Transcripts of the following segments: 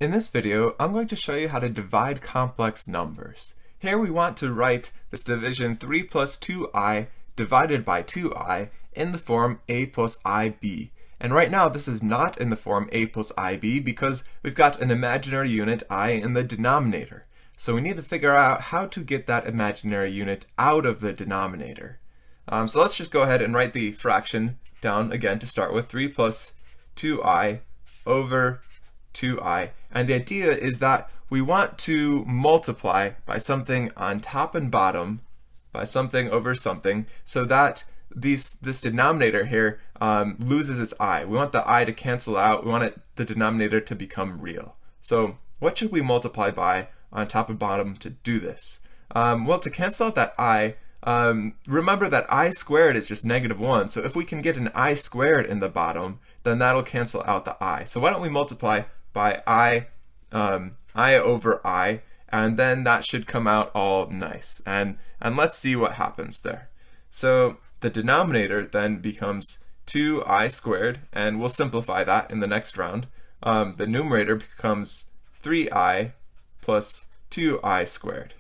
In this video, I'm going to show you how to divide complex numbers. Here we want to write this division 3 plus 2i divided by 2i in the form a plus ib. And right now this is not in the form a plus ib because we've got an imaginary unit I in the denominator. So we need to figure out how to get that imaginary unit out of the denominator. So let's just go ahead and write the fraction down again to start with, 3 plus 2i over 2i, and the idea is that we want to multiply by something on top and bottom by something over something so that this denominator here loses its I. We want the I to cancel out. We want the denominator to become real. So what should we multiply by on top and bottom to do this? Well, to cancel out that I, remember that I squared is just -1, so if we can get an I squared in the bottom, then that'll cancel out the I. So why don't we multiply by I over I, and then that should come out all nice. And let's see what happens there. So the denominator then becomes 2i squared, and we'll simplify that in the next round. The numerator becomes 3i plus 2i squared.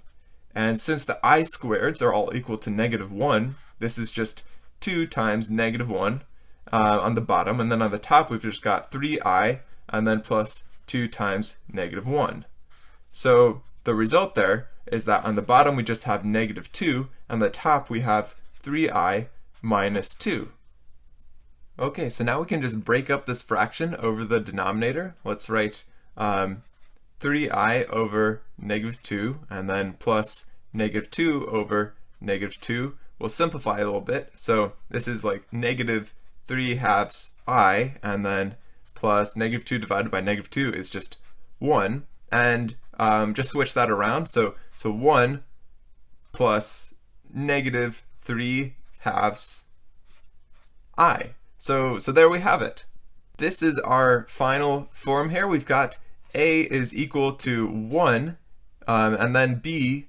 And since the I squareds are all equal to -1, this is just 2 times -1 on the bottom, and then on the top we've just got 3i and then plus 2 times -1. So the result there is that on the bottom we just have -2, and the top we have 3i minus 2. Okay, so now we can just break up this fraction over the denominator. Let's write 3i over -2 and then plus -2 over -2. We'll simplify a little bit. So this is like -3/2 I, and then plus -2 divided by -2 is just 1. And just switch that around. So 1 plus -3/2 I. So there we have it. This is our final form here. We've got a is equal to 1, and then b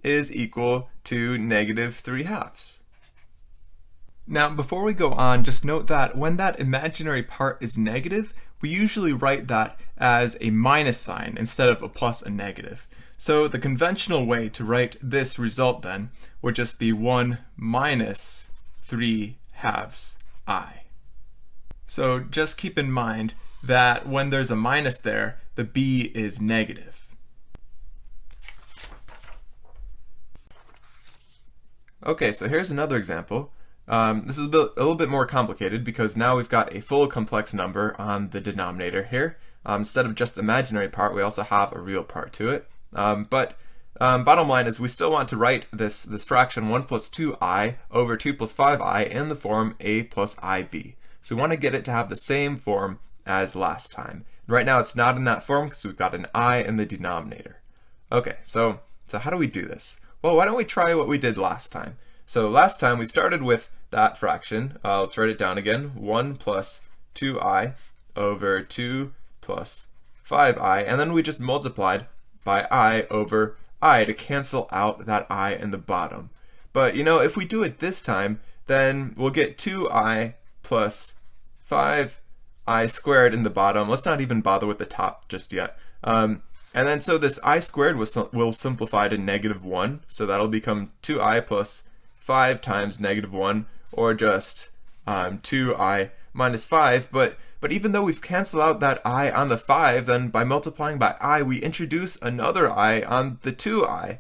is equal to -3/2. Now, before we go on, just note that when that imaginary part is negative, we usually write that as a minus sign instead of a plus and negative. So the conventional way to write this result then would just be 1 minus 3/2 I. So just keep in mind that when there's a minus there, the b is negative. Okay, so here's another example. This is a little bit more complicated because now we've got a full complex number on the denominator here. Instead of just imaginary part, we also have a real part to it. But bottom line is we still want to write this fraction 1 plus 2i over 2 plus 5i in the form a plus ib. So we want to get it to have the same form as last time. Right now it's not in that form because we've got an I in the denominator. Okay, so how do we do this? Well, why don't we try what we did last time? So last time we started with that fraction. Let's write it down again. 1 plus 2i over 2 plus 5i, and then we just multiplied by I over I to cancel out that I in the bottom. But you know, if we do it this time, then we'll get 2i plus 5i squared in the bottom. Let's not even bother with the top just yet. And then so this I squared will simplify to -1, so that'll become 2i plus 5 times -1, or just 2i minus 5. But even though we've canceled out that I on the 5, then by multiplying by I, we introduce another I on the 2i.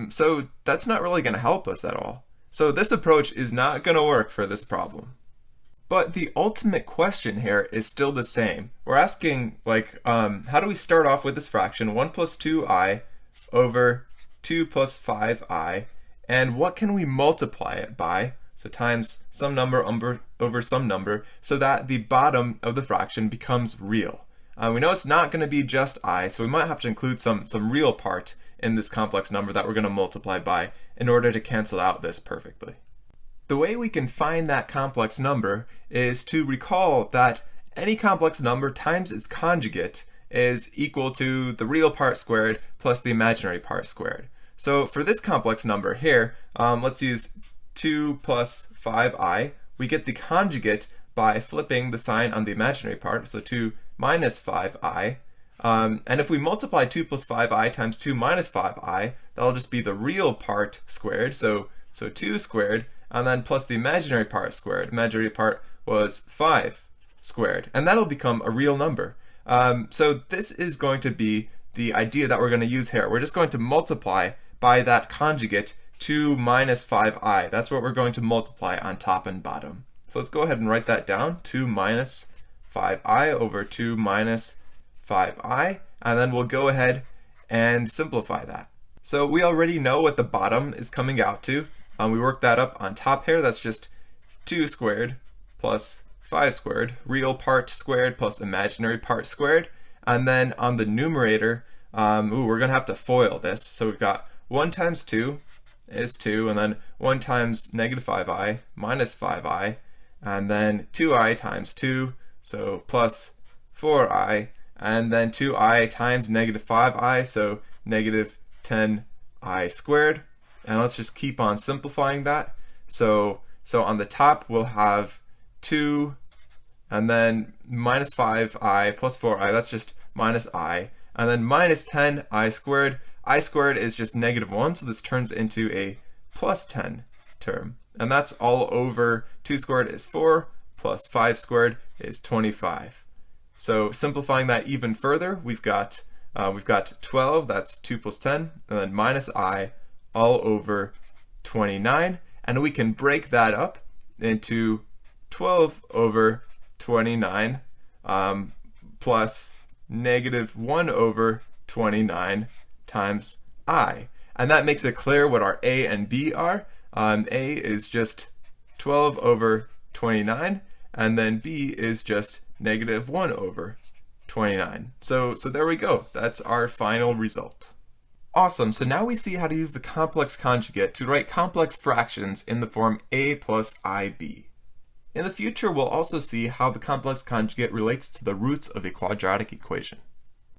So that's not really going to help us at all. So this approach is not going to work for this problem. But the ultimate question here is still the same. We're asking, like, how do we start off with this fraction, 1 plus 2i over 2 plus 5i, and what can we multiply it by? So times some number over some number, so that the bottom of the fraction becomes real. We know it's not going to be just I, so we might have to include some real part in this complex number that we're going to multiply by in order to cancel out this perfectly. The way we can find that complex number is to recall that any complex number times its conjugate is equal to the real part squared plus the imaginary part squared. So for this complex number here, let's use 2 plus 5i. We get the conjugate by flipping the sign on the imaginary part, so 2 minus 5i. And if we multiply 2 plus 5i times 2 minus 5i, that'll just be the real part squared, so 2 squared, and then plus the imaginary part squared. Imaginary part was 5 squared, and that'll become a real number. So this is going to be the idea that we're going to use here. We're just going to multiply by that conjugate 2 minus 5i. That's what we're going to multiply on top and bottom. So let's go ahead and write that down. 2 minus 5i over 2 minus 5i, and then we'll go ahead and simplify that. So we already know what the bottom is coming out to. We worked that up on top here. That's just 2 squared plus 5 squared, real part squared plus imaginary part squared. And then on the numerator, we're going to have to FOIL this. So we've got 1 times 2 is 2, and then 1 times negative 5i minus 5i, and then 2i times 2, so plus 4i, and then 2i times negative 5i, so negative 10i squared. And let's just keep on simplifying that. So on the top we'll have 2, and then minus 5i plus 4i, that's just minus I, and then minus 10i squared. I squared is just negative 1, so this turns into a plus 10 term. And that's all over 2 squared is 4, plus 5 squared is 25. So simplifying that even further, we've got 12, that's 2 plus 10, and then minus I all over 29. And we can break that up into 12 over 29 plus negative 1 over 29 times I. And that makes it clear what our A and B are. A is just 12 over 29, and then B is just negative 1 over 29. So there we go. That's our final result. Awesome. So now we see how to use the complex conjugate to write complex fractions in the form A plus IB. In the future, we'll also see how the complex conjugate relates to the roots of a quadratic equation.